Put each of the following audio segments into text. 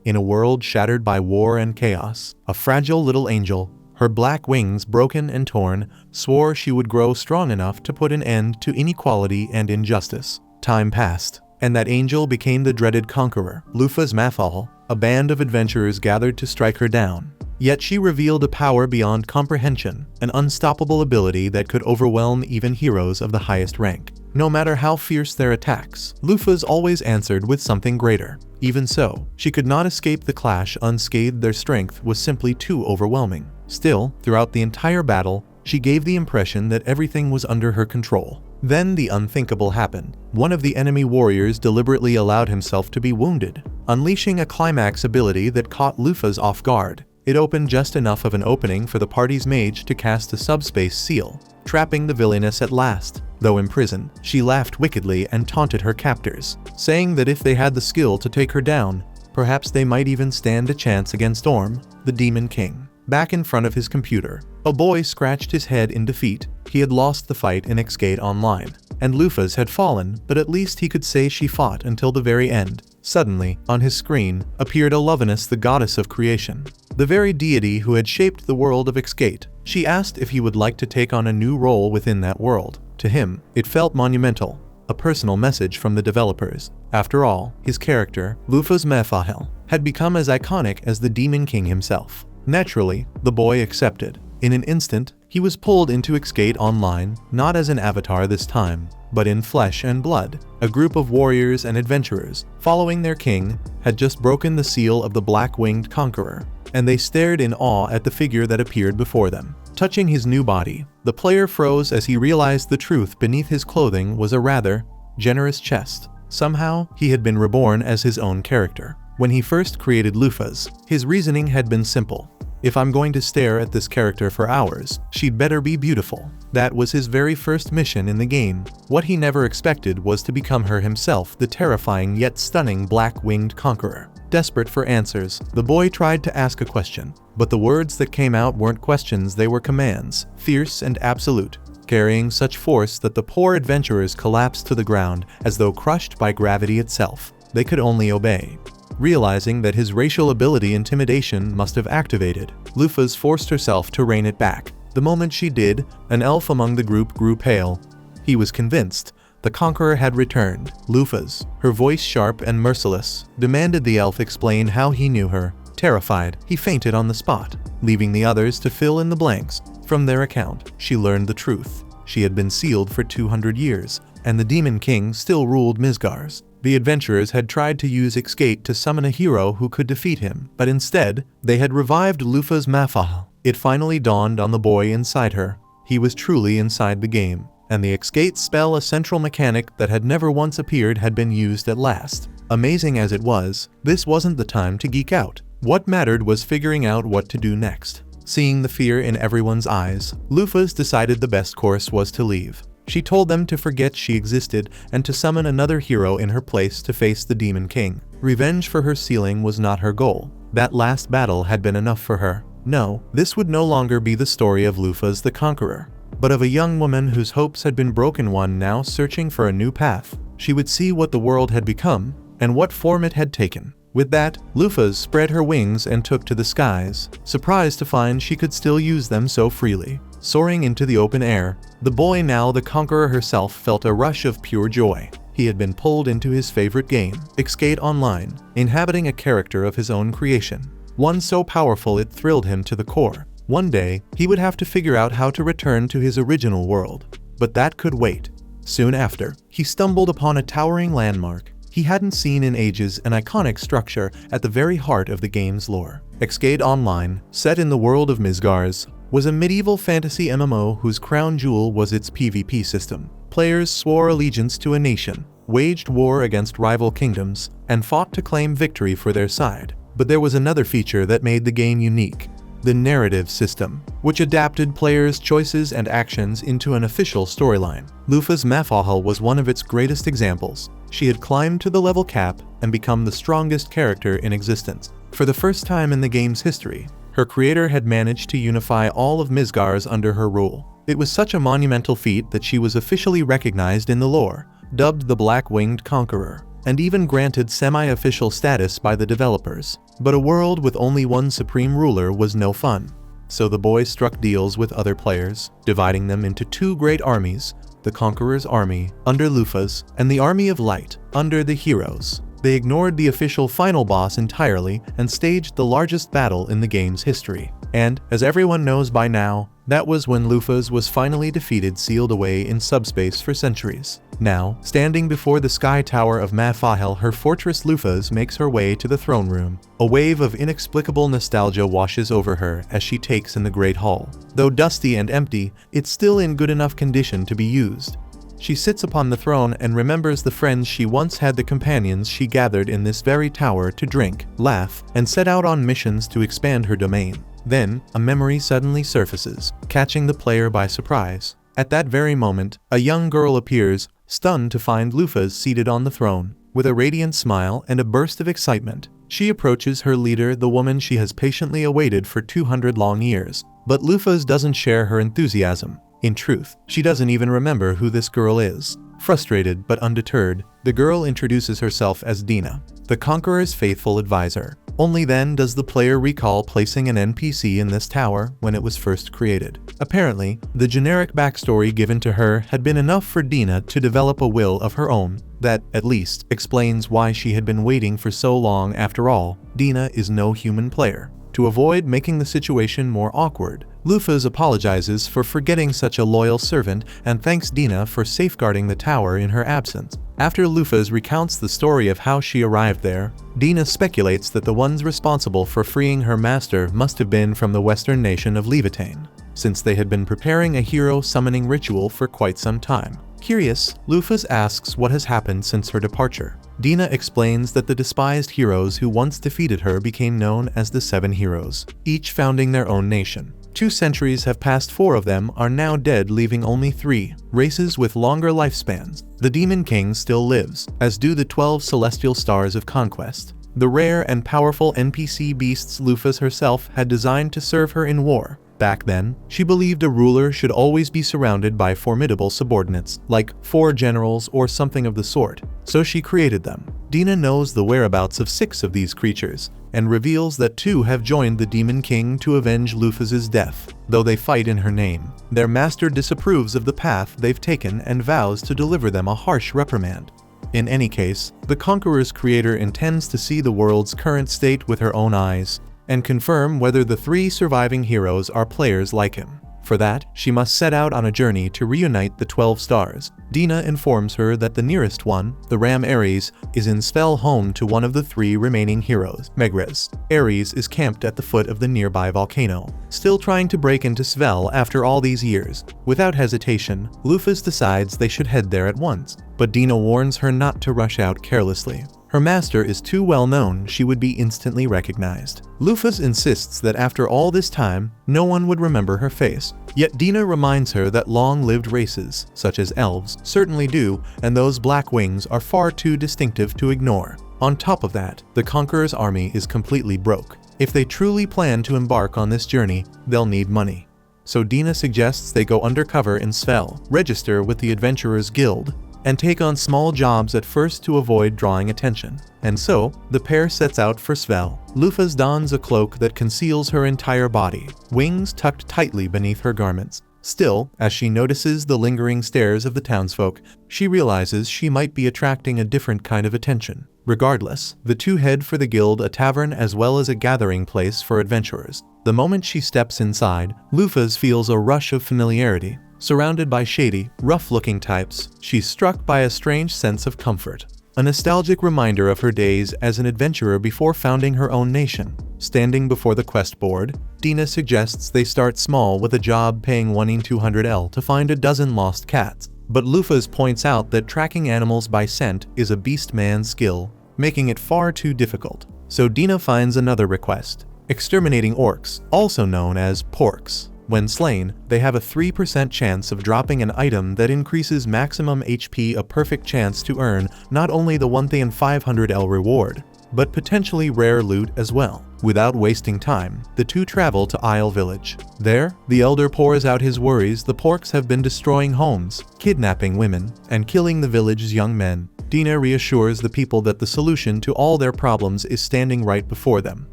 in a world shattered by war and chaos. A fragile little angel, her black wings broken and torn, swore she would grow strong enough to put an end to inequality and injustice. Time passed, and that angel became the dreaded conqueror, Lufa's Mafahal. A band of adventurers gathered to strike her down. Yet she revealed a power beyond comprehension, an unstoppable ability that could overwhelm even heroes of the highest rank. No matter how fierce their attacks, Lufa's always answered with something greater. Even so, she could not escape the clash unscathed. Their strength was simply too overwhelming. Still, throughout the entire battle, she gave the impression that everything was under her control. Then the unthinkable happened. One of the enemy warriors deliberately allowed himself to be wounded, unleashing a climax ability that caught Lufa's off guard. It opened just enough of an opening for the party's mage to cast a subspace seal, trapping the villainess at last. Though imprisoned, she laughed wickedly and taunted her captors, saying that if they had the skill to take her down, perhaps they might even stand a chance against Orm, the Demon King. Back in front of his computer, a boy scratched his head in defeat. He had lost the fight in Xgate Online, and Lufa's had fallen, but at least he could say she fought until the very end. Suddenly, on his screen, appeared Alovenus, the goddess of creation, the very deity who had shaped the world of Xgate. She asked if he would like to take on a new role within that world. To him, it felt monumental, a personal message from the developers. After all, his character, Lufa's Mafahal, had become as iconic as the Demon King himself. Naturally, the boy accepted. In an instant, he was pulled into Xgate Online, not as an avatar this time, but in flesh and blood. A group of warriors and adventurers, following their king, had just broken the seal of the black-winged conqueror, and they stared in awe at the figure that appeared before them. Touching his new body, the player froze as he realized the truth beneath his clothing was a rather generous chest. Somehow, he had been reborn as his own character. When he first created Lufa's, his reasoning had been simple. If I'm going to stare at this character for hours, she'd better be beautiful. That was his very first mission in the game. What he never expected was to become her himself, the terrifying yet stunning black-winged conqueror. Desperate for answers, the boy tried to ask a question, but the words that came out weren't questions, they were commands, fierce and absolute, carrying such force that the poor adventurers collapsed to the ground as though crushed by gravity itself. They could only obey. Realizing that his racial ability intimidation must have activated, Lufa's forced herself to rein it back. The moment she did, an elf among the group grew pale. He was convinced the conqueror had returned. Lufa's, her voice sharp and merciless, demanded the elf explain how he knew her. Terrified, he fainted on the spot, leaving the others to fill in the blanks. From their account, she learned the truth. She had been sealed for 200 years, and the Demon King still ruled Midgars. The adventurers had tried to use Xgate to summon a hero who could defeat him, but instead, they had revived Lufa's Mafahal. It finally dawned on the boy inside her. He was truly inside the game, and the Xgate spell, a central mechanic that had never once appeared, had been used at last. Amazing as it was, this wasn't the time to geek out. What mattered was figuring out what to do next. Seeing the fear in everyone's eyes, Lufa's decided the best course was to leave. She told them to forget she existed and to summon another hero in her place to face the Demon King. Revenge for her sealing was not her goal. That last battle had been enough for her. No, this would no longer be the story of Lufa's the Conqueror, but of a young woman whose hopes had been broken, one now searching for a new path. She would see what the world had become and what form it had taken. With that, Lufa's spread her wings and took to the skies, surprised to find she could still use them so freely. Soaring into the open air, the boy, now the conqueror herself, felt a rush of pure joy. He had been pulled into his favorite game, Xgate Online, inhabiting a character of his own creation, one so powerful it thrilled him to the core. One day, he would have to figure out how to return to his original world, but that could wait. Soon after, he stumbled upon a towering landmark he hadn't seen in ages, an iconic structure at the very heart of the game's lore. Xgate Online, set in the world of Midgars, was a medieval fantasy MMO whose crown jewel was its PvP system. Players swore allegiance to a nation, waged war against rival kingdoms, and fought to claim victory for their side. But there was another feature that made the game unique: the narrative system, which adapted players' choices and actions into an official storyline. Lufa's Mafahal was one of its greatest examples. She had climbed to the level cap and become the strongest character in existence. For the first time in the game's history, her creator had managed to unify all of Midgars under her rule. It was such a monumental feat that she was officially recognized in the lore, dubbed the Black-Winged Conqueror. and even granted semi-official status by the developers. But a world with only one supreme ruler was no fun. So the boys struck deals with other players, dividing them into two great armies, the Conqueror's Army, under Lufa's, and the Army of Light, under the Heroes. They ignored the official final boss entirely and staged the largest battle in the game's history. And, as everyone knows by now, that was when Lufa's was finally defeated, sealed away in subspace for centuries. Now, standing before the sky tower of Mafahel, her fortress Lufa's makes her way to the throne room. A wave of inexplicable nostalgia washes over her as she takes in the great hall. Though dusty and empty, it's still in good enough condition to be used. She sits upon the throne and remembers the friends she once had, the companions she gathered in this very tower to drink, laugh, and set out on missions to expand her domain. Then, a memory suddenly surfaces, catching the player by surprise. At that very moment, a young girl appears, stunned to find Lufa's seated on the throne. With a radiant smile and a burst of excitement, she approaches her leader, the woman she has patiently awaited for 200 long years. But Lufa's doesn't share her enthusiasm. In truth, she doesn't even remember who this girl is. Frustrated but undeterred, the girl introduces herself as Dina, the Conqueror's faithful advisor. Only then does the player recall placing an NPC in this tower when it was first created. Apparently, the generic backstory given to her had been enough for Dina to develop a will of her own. That, at least, explains why she had been waiting for so long. After all, Dina is no human player. To avoid making the situation more awkward, Lufa's apologizes for forgetting such a loyal servant and thanks Dina for safeguarding the tower in her absence. After Lufa's recounts the story of how she arrived there, Dina speculates that the ones responsible for freeing her master must have been from the western nation of Levitane, since they had been preparing a hero summoning ritual for quite some time. Curious, Lufa's asks what has happened since her departure. Dina explains that the despised heroes who once defeated her became known as the Seven Heroes, each founding their own nation. 2 centuries have passed, 4 of them are now dead, leaving only 3 races with longer lifespans. The Demon King still lives, as do the 12 celestial stars of conquest, the rare and powerful NPC beasts Lufa's herself had designed to serve her in war. Back then, she believed a ruler should always be surrounded by formidable subordinates, like 4 generals or something of the sort, so she created them. Dina knows the whereabouts of 6 of these creatures, and reveals that 2 have joined the Demon King to avenge Lufa's death. Though they fight in her name, their master disapproves of the path they've taken and vows to deliver them a harsh reprimand. In any case, the Conqueror's creator intends to see the world's current state with her own eyes, and confirm whether the 3 surviving heroes are players like him. For that, she must set out on a journey to reunite the 12 stars. Dina informs her that the nearest one, the Ram Ares, is in Svel, home to one of the 3 remaining heroes, Megrez. Ares is camped at the foot of the nearby volcano, still trying to break into Svel after all these years. Without hesitation, Lufa's decides they should head there at once, but Dina warns her not to rush out carelessly. Her master is too well known, she would be instantly recognized. Lufa's insists that after all this time, no one would remember her face. Yet Dina reminds her that long-lived races, such as elves, certainly do, and those black wings are far too distinctive to ignore. On top of that, the Conqueror's army is completely broke. If they truly plan to embark on this journey, they'll need money. So Dina suggests they go undercover in Svel, register with the Adventurers Guild, and take on small jobs at first to avoid drawing attention. And so, the pair sets out for Svel. Lufa's dons a cloak that conceals her entire body, wings tucked tightly beneath her garments. Still, as she notices the lingering stares of the townsfolk, she realizes she might be attracting a different kind of attention. Regardless, the 2 head for the guild, a tavern as well as a gathering place for adventurers. The moment she steps inside, Lufa's feels a rush of familiarity. Surrounded by shady, rough-looking types, she's struck by a strange sense of comfort. A nostalgic reminder of her days as an adventurer before founding her own nation. Standing before the quest board, Dina suggests they start small with a job paying 1/200 to find a dozen lost cats. But Lufa's points out that tracking animals by scent is a beast man's skill, making it far too difficult. So Dina finds another request: exterminating orcs, also known as porks. When slain, they have a 3% chance of dropping an item that increases maximum HP, a perfect chance to earn not only the 1,500 reward, but potentially rare loot as well. Without wasting time, the two travel to Isle Village. There, the elder pours out his worries the porks have been destroying homes, kidnapping women, and killing the village's young men. Dina reassures the people that the solution to all their problems is standing right before them.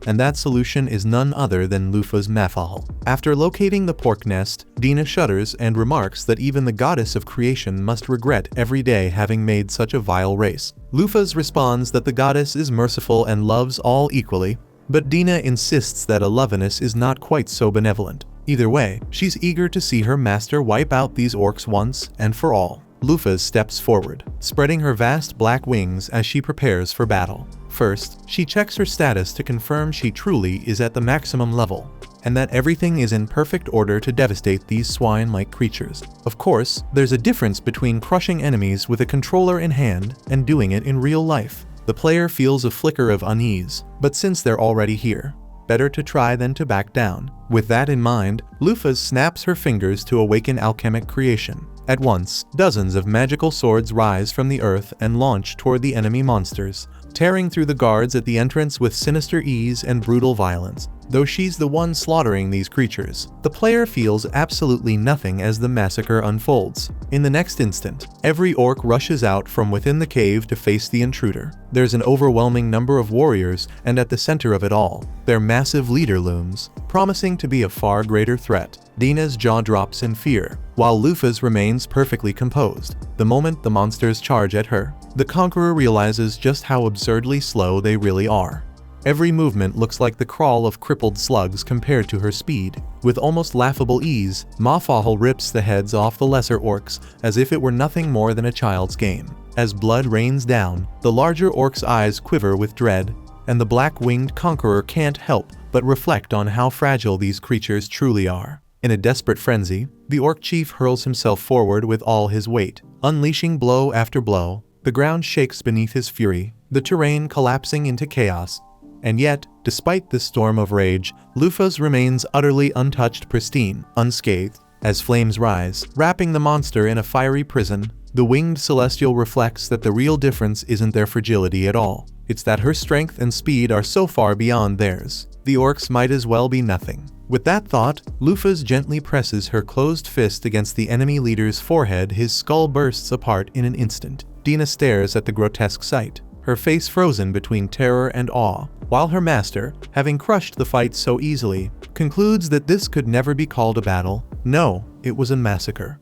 And that solution is none other than Lufa's Mafahal. After locating the pork nest, Dina shudders and remarks that even the goddess of creation must regret every day having made such a vile race. Lufa's responds that the goddess is merciful and loves all equally, but Dina insists that Alovinus is not quite so benevolent. Either way, she's eager to see her master wipe out these orcs once and for all. Lufa steps forward, spreading her vast black wings as she prepares for battle. First, she checks her status to confirm she truly is at the maximum level, and that everything is in perfect order to devastate these swine-like creatures. Of course, there's a difference between crushing enemies with a controller in hand and doing it in real life. The player feels a flicker of unease, but since they're already here, better to try than to back down. With that in mind, Lufa snaps her fingers to awaken alchemic creation. At once, dozens of magical swords rise from the earth and launch toward the enemy monsters, tearing through the guards at the entrance with sinister ease and brutal violence. Though she's the one slaughtering these creatures, the player feels absolutely nothing as the massacre unfolds. In the next instant, every orc rushes out from within the cave to face the intruder. There's an overwhelming number of warriors, and at the center of it all, their massive leader looms, promising to be a far greater threat. Dina's jaw drops in fear, while Lufa's remains perfectly composed. The moment the monsters charge at her, the conqueror realizes just how absurdly slow they really are. Every movement looks like the crawl of crippled slugs compared to her speed. With almost laughable ease, Mafahal rips the heads off the lesser orcs as if it were nothing more than a child's game. As blood rains down, the larger orcs' eyes quiver with dread, and the black-winged conqueror can't help but reflect on how fragile these creatures truly are. In a desperate frenzy, the orc chief hurls himself forward with all his weight, unleashing blow after blow. The ground shakes beneath his fury, the terrain collapsing into chaos. And yet, despite this storm of rage, Lufa's remains utterly untouched, pristine, unscathed. As flames rise, wrapping the monster in a fiery prison, the winged celestial reflects that the real difference isn't their fragility at all. It's that her strength and speed are so far beyond theirs. The orcs might as well be nothing. With that thought, Lufa gently presses her closed fist against the enemy leader's forehead. His skull bursts apart in an instant. Dina stares at the grotesque sight, her face frozen between terror and awe, while her master, having crushed the fight so easily, concludes that this could never be called a battle. No, it was a massacre.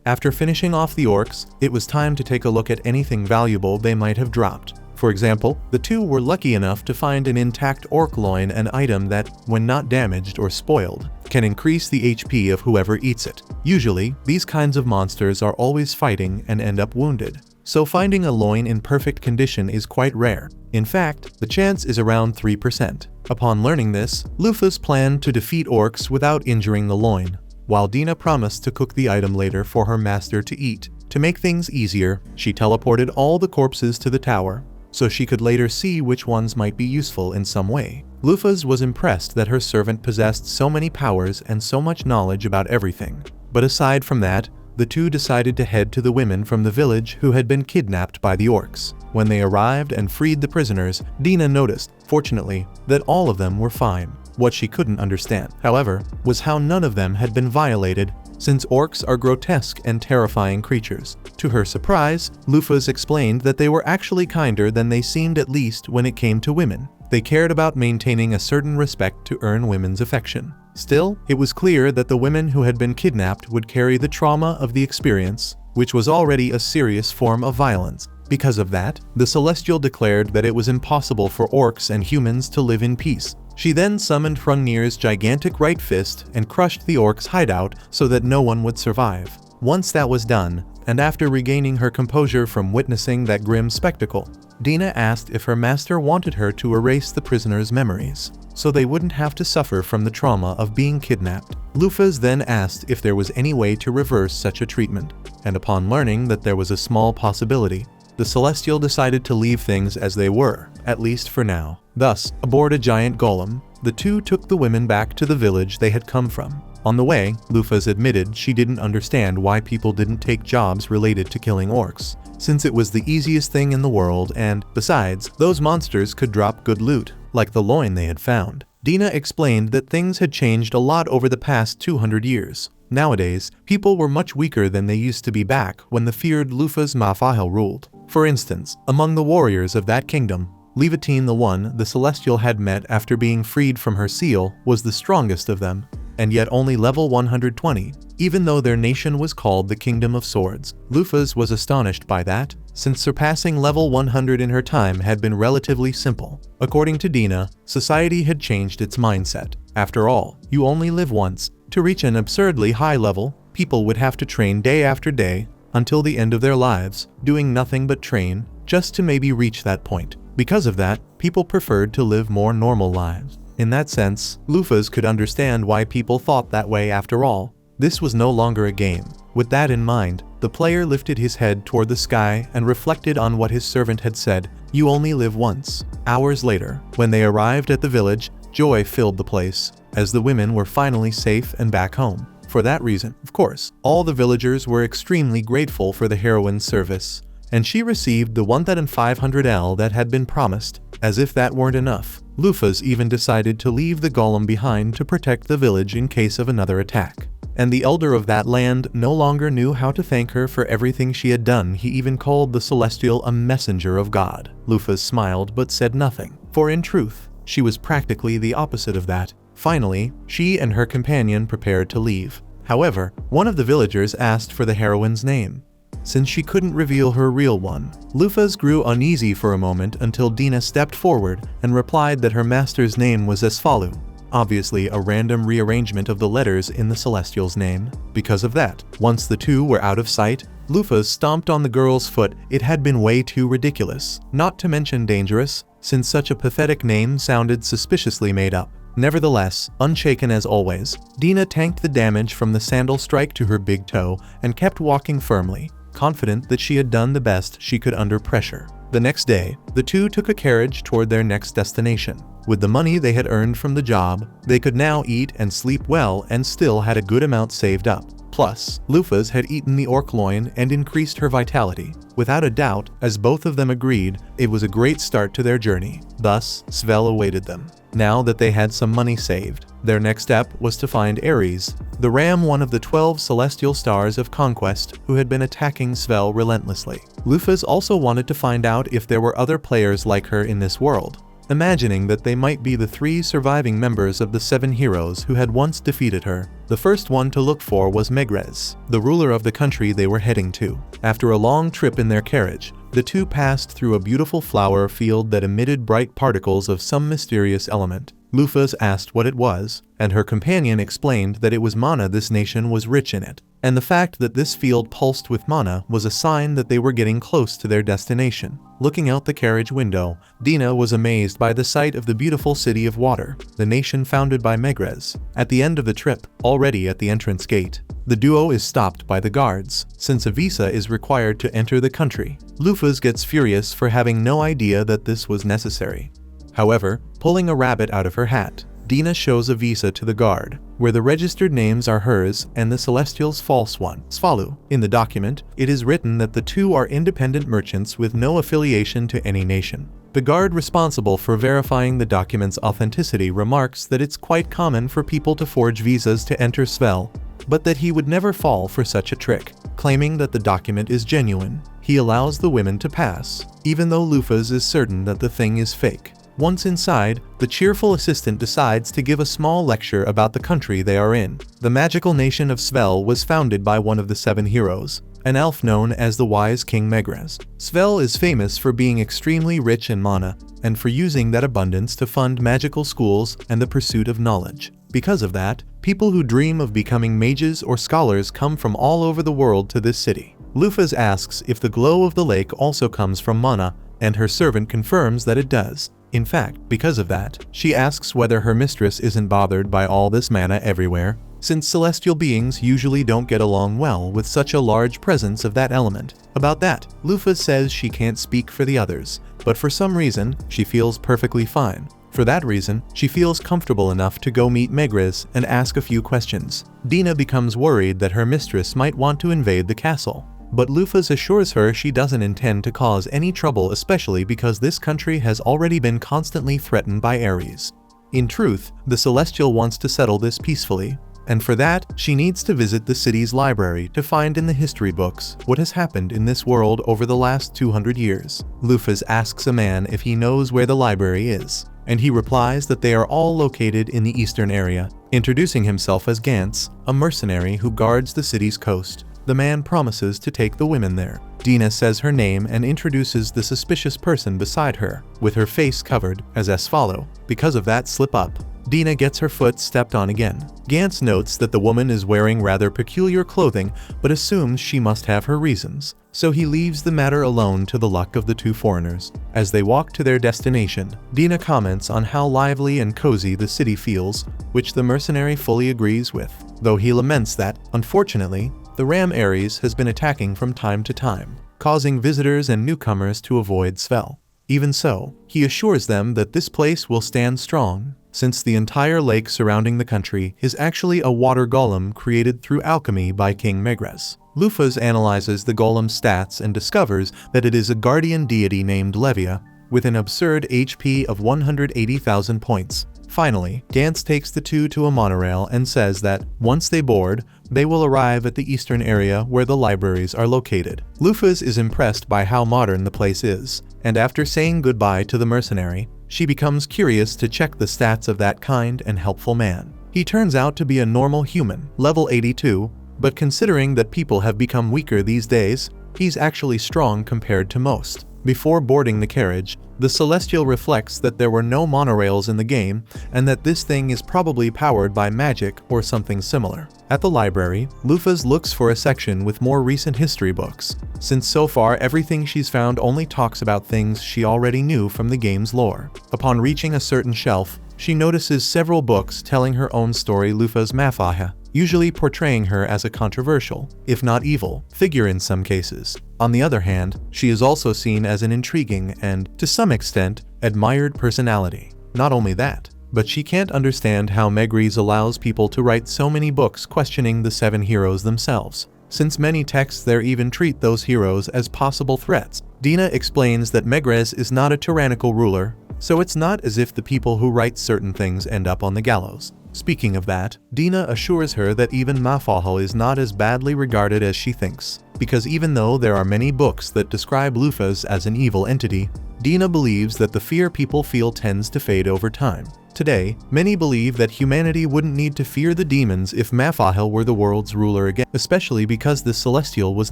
After finishing off the orcs, it was time to take a look at anything valuable they might have dropped. For example, the two were lucky enough to find an intact orc loin, an item that, when not damaged or spoiled, can increase the HP of whoever eats it. Usually, these kinds of monsters are always fighting and end up wounded, so finding a loin in perfect condition is quite rare. In fact, the chance is around 3%. Upon learning this, Lufa's planned to defeat orcs without injuring the loin, while Dina promised to cook the item later for her master to eat. To make things easier, she teleported all the corpses to the tower, so she could later see which ones might be useful in some way. Lufa was impressed that her servant possessed so many powers and so much knowledge about everything. But aside from that, the two decided to head to the women from the village who had been kidnapped by the orcs. When they arrived and freed the prisoners, Dina noticed, fortunately, that all of them were fine. What she couldn't understand, however, was how none of them had been violated, since orcs are grotesque and terrifying creatures. To her surprise, Lufa explained that they were actually kinder than they seemed, at least when it came to women. They cared about maintaining a certain respect to earn women's affection. Still, it was clear that the women who had been kidnapped would carry the trauma of the experience, which was already a serious form of violence. Because of that, the Celestial declared that it was impossible for orcs and humans to live in peace. She then summoned Hrungnir's gigantic right fist and crushed the orcs' hideout so that no one would survive. Once that was done, and after regaining her composure from witnessing that grim spectacle, Dina asked if her master wanted her to erase the prisoners' memories, so they wouldn't have to suffer from the trauma of being kidnapped. Lufa then asked if there was any way to reverse such a treatment, and upon learning that there was a small possibility, the Celestial decided to leave things as they were, at least for now. Thus, aboard a giant golem, the two took the women back to the village they had come from. On the way, Lufas admitted she didn't understand why people didn't take jobs related to killing orcs, since it was the easiest thing in the world and, besides, those monsters could drop good loot, like the loin they had found. Dina explained that things had changed a lot over the past 200 years. Nowadays, people were much weaker than they used to be back when the feared Lufas Mafahel ruled. For instance, among the warriors of that kingdom, Levitine, the one the Celestial had met after being freed from her seal, was the strongest of them, and yet only level 120, even though their nation was called the Kingdom of Swords. Lufas was astonished by that, since surpassing level 100 in her time had been relatively simple. According to Dina, society had changed its mindset. After all, you only live once. To reach an absurdly high level, people would have to train day after day, until the end of their lives, doing nothing but train, just to maybe reach that point. Because of that, people preferred to live more normal lives. In that sense, Lufas could understand why people thought that way after all. This was no longer a game. With that in mind, the player lifted his head toward the sky and reflected on what his servant had said, "You only live once." Hours later, when they arrived at the village, joy filled the place, as the women were finally safe and back home. For that reason, of course, all the villagers were extremely grateful for the heroine's service, and she received the 1,500 L that had been promised. As if that weren't enough, Lufas even decided to leave the golem behind to protect the village in case of another attack. And the elder of that land no longer knew how to thank her for everything she had done. He even called the Celestial a messenger of God. Lufas smiled but said nothing, for in truth, she was practically the opposite of that. Finally, she and her companion prepared to leave. However, one of the villagers asked for the heroine's name, since she couldn't reveal her real one. Lufas grew uneasy for a moment until Dina stepped forward and replied that her master's name was Esfalu, obviously a random rearrangement of the letters in the Celestial's name. Because of that, once the two were out of sight, Lufas stomped on the girl's foot. It had been way too ridiculous, not to mention dangerous, since such a pathetic name sounded suspiciously made up. Nevertheless, unshaken as always, Dina tanked the damage from the sandal strike to her big toe and kept walking firmly, confident that she had done the best she could under pressure. The next day, the two took a carriage toward their next destination. With the money they had earned from the job, they could now eat and sleep well and still had a good amount saved up. Plus, Lufas had eaten the orc loin and increased her vitality. Without a doubt, as both of them agreed, it was a great start to their journey. Thus, Svel awaited them. Now that they had some money saved, their next step was to find Ares, the ram, one of the 12 celestial stars of conquest who had been attacking Svel relentlessly. Lufas also wanted to find out if there were other players like her in this world, imagining that they might be the 3 surviving members of the 7 heroes who had once defeated her. The first one to look for was Megrez, the ruler of the country they were heading to. After a long trip in their carriage, the two passed through a beautiful flower field that emitted bright particles of some mysterious element. Lufas asked what it was, and her companion explained that it was mana. This nation was rich in it, and the fact that this field pulsed with mana was a sign that they were getting close to their destination. Looking out the carriage window, Dina was amazed by the sight of the beautiful city of water, the nation founded by Megrez. At the end of the trip, already at the entrance gate, the duo is stopped by the guards, since a visa is required to enter the country. Lufas gets furious for having no idea that this was necessary. However, pulling a rabbit out of her hat, Dina shows a visa to the guard, where the registered names are hers and the Celestial's false one, Sfalu. In the document, it is written that the two are independent merchants with no affiliation to any nation. The guard responsible for verifying the document's authenticity remarks that it's quite common for people to forge visas to enter Svel, but that he would never fall for such a trick. Claiming that the document is genuine, he allows the women to pass, even though Lufas is certain that the thing is fake. Once inside, the cheerful assistant decides to give a small lecture about the country they are in. The magical nation of Svel was founded by one of the 7 heroes, an elf known as the wise King Megrez. Svel is famous for being extremely rich in mana, and for using that abundance to fund magical schools and the pursuit of knowledge. Because of that, people who dream of becoming mages or scholars come from all over the world to this city. Lufas asks if the glow of the lake also comes from mana, and her servant confirms that it does. In fact, because of that, she asks whether her mistress isn't bothered by all this mana everywhere, since celestial beings usually don't get along well with such a large presence of that element. About that, Lufas says she can't speak for the others, but for some reason, she feels perfectly fine. For that reason, she feels comfortable enough to go meet Megrez and ask a few questions. Dina becomes worried that her mistress might want to invade the castle. But Lufas assures her she doesn't intend to cause any trouble, especially because this country has already been constantly threatened by Ares. In truth, the Celestial wants to settle this peacefully, and for that, she needs to visit the city's library to find in the history books what has happened in this world over the last 200 years. Lufas asks a man if he knows where the library is, and he replies that they are all located in the eastern area, introducing himself as Gantz, a mercenary who guards the city's coast. The man promises to take the women there. Dina says her name and introduces the suspicious person beside her, with her face covered, as follow. Because of that slip-up, Dina gets her foot stepped on again. Gantz notes that the woman is wearing rather peculiar clothing, but assumes she must have her reasons, so he leaves the matter alone to the luck of the two foreigners. As they walk to their destination, Dina comments on how lively and cozy the city feels, which the mercenary fully agrees with, though he laments that, unfortunately, the ram Ares has been attacking from time to time, causing visitors and newcomers to avoid Svel. Even so, he assures them that this place will stand strong, since the entire lake surrounding the country is actually a water golem created through alchemy by King Megrez. Lufas analyzes the golem's stats and discovers that it is a guardian deity named Levia, with an absurd HP of 180,000 points. Finally, Gantz takes the two to a monorail and says that, once they board, they will arrive at the eastern area where the libraries are located. Lufas is impressed by how modern the place is, and after saying goodbye to the mercenary, she becomes curious to check the stats of that kind and helpful man. He turns out to be a normal human, level 82, but considering that people have become weaker these days, he's actually strong compared to most. Before boarding the carriage, the Celestial reflects that there were no monorails in the game and that this thing is probably powered by magic or something similar. At the library, Lufas looks for a section with more recent history books, since so far everything she's found only talks about things she already knew from the game's lore. Upon reaching a certain shelf, she notices several books telling her own story. Lufas Asahi, usually portraying her as a controversial, if not evil, figure in some cases. On the other hand, she is also seen as an intriguing and, to some extent, admired personality. Not only that, but she can't understand how Megrez allows people to write so many books questioning the 7 heroes themselves, since many texts there even treat those heroes as possible threats. Dina explains that Megrez is not a tyrannical ruler, so it's not as if the people who write certain things end up on the gallows. Speaking of that, Dina assures her that even Mafahal is not as badly regarded as she thinks, because even though there are many books that describe Lufas as an evil entity, Dina believes that the fear people feel tends to fade over time. Today, many believe that humanity wouldn't need to fear the demons if Mafahal were the world's ruler again, especially because the Celestial was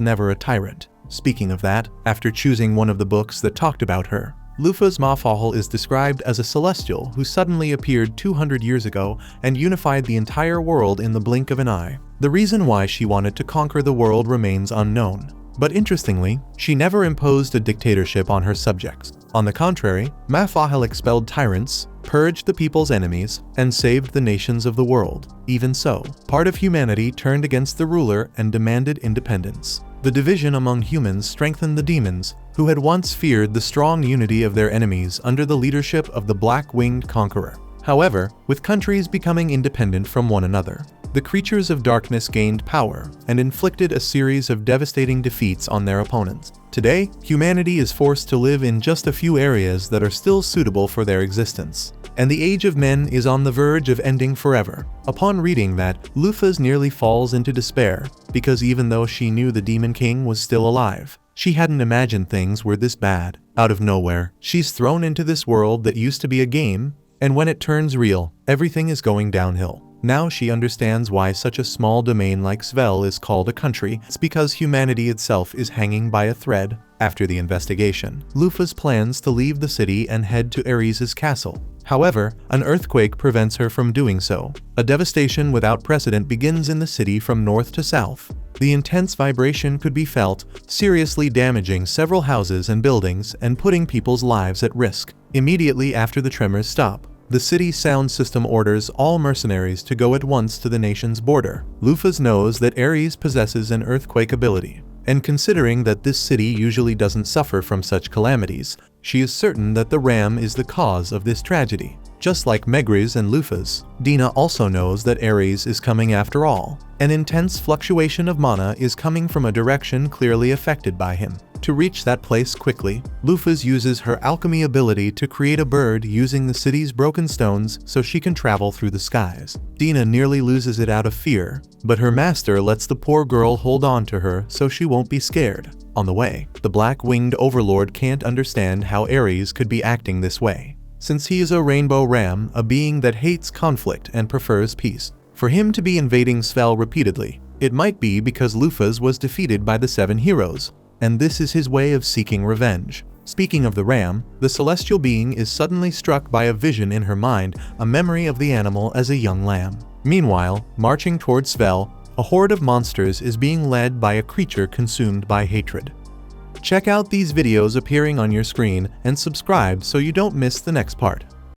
never a tyrant. Speaking of that, after choosing one of the books that talked about her, Lufas Mafahal is described as a celestial who suddenly appeared 200 years ago and unified the entire world in the blink of an eye. The reason why she wanted to conquer the world remains unknown. But interestingly, she never imposed a dictatorship on her subjects. On the contrary, Mafahal expelled tyrants, purged the people's enemies, and saved the nations of the world. Even so, part of humanity turned against the ruler and demanded independence. The division among humans strengthened the demons, who had once feared the strong unity of their enemies under the leadership of the black-winged conqueror. However, with countries becoming independent from one another, the creatures of darkness gained power and inflicted a series of devastating defeats on their opponents. Today, humanity is forced to live in just a few areas that are still suitable for their existence, and the age of men is on the verge of ending forever. Upon reading that, Lufas nearly falls into despair, because even though she knew the Demon King was still alive, she hadn't imagined things were this bad. Out of nowhere, she's thrown into this world that used to be a game, and when it turns real, everything is going downhill. Now she understands why such a small domain like Svel is called a country. It's because humanity itself is hanging by a thread. After the investigation, Lufas plans to leave the city and head to Ares' castle. However, an earthquake prevents her from doing so. A devastation without precedent begins in the city from north to south. The intense vibration could be felt, seriously damaging several houses and buildings and putting people's lives at risk. Immediately after the tremors stop, the city's sound system orders all mercenaries to go at once to the nation's border. Lufas knows that Ares possesses an earthquake ability, and considering that this city usually doesn't suffer from such calamities, she is certain that the ram is the cause of this tragedy. Just like Megri's and Lufa's, Dina also knows that Ares is coming after all. An intense fluctuation of mana is coming from a direction clearly affected by him. To reach that place quickly, Lufa's uses her alchemy ability to create a bird using the city's broken stones so she can travel through the skies. Dina nearly loses it out of fear, but her master lets the poor girl hold on to her so she won't be scared. On the way, the black-winged Overlord can't understand how Ares could be acting this way, since he is a rainbow ram, a being that hates conflict and prefers peace. For him to be invading Svel repeatedly, it might be because Lufa's was defeated by the 7 heroes, and this is his way of seeking revenge. Speaking of the ram, the celestial being is suddenly struck by a vision in her mind, a memory of the animal as a young lamb. Meanwhile, marching towards Svel, a horde of monsters is being led by a creature consumed by hatred. Check out these videos appearing on your screen and subscribe so you don't miss the next part.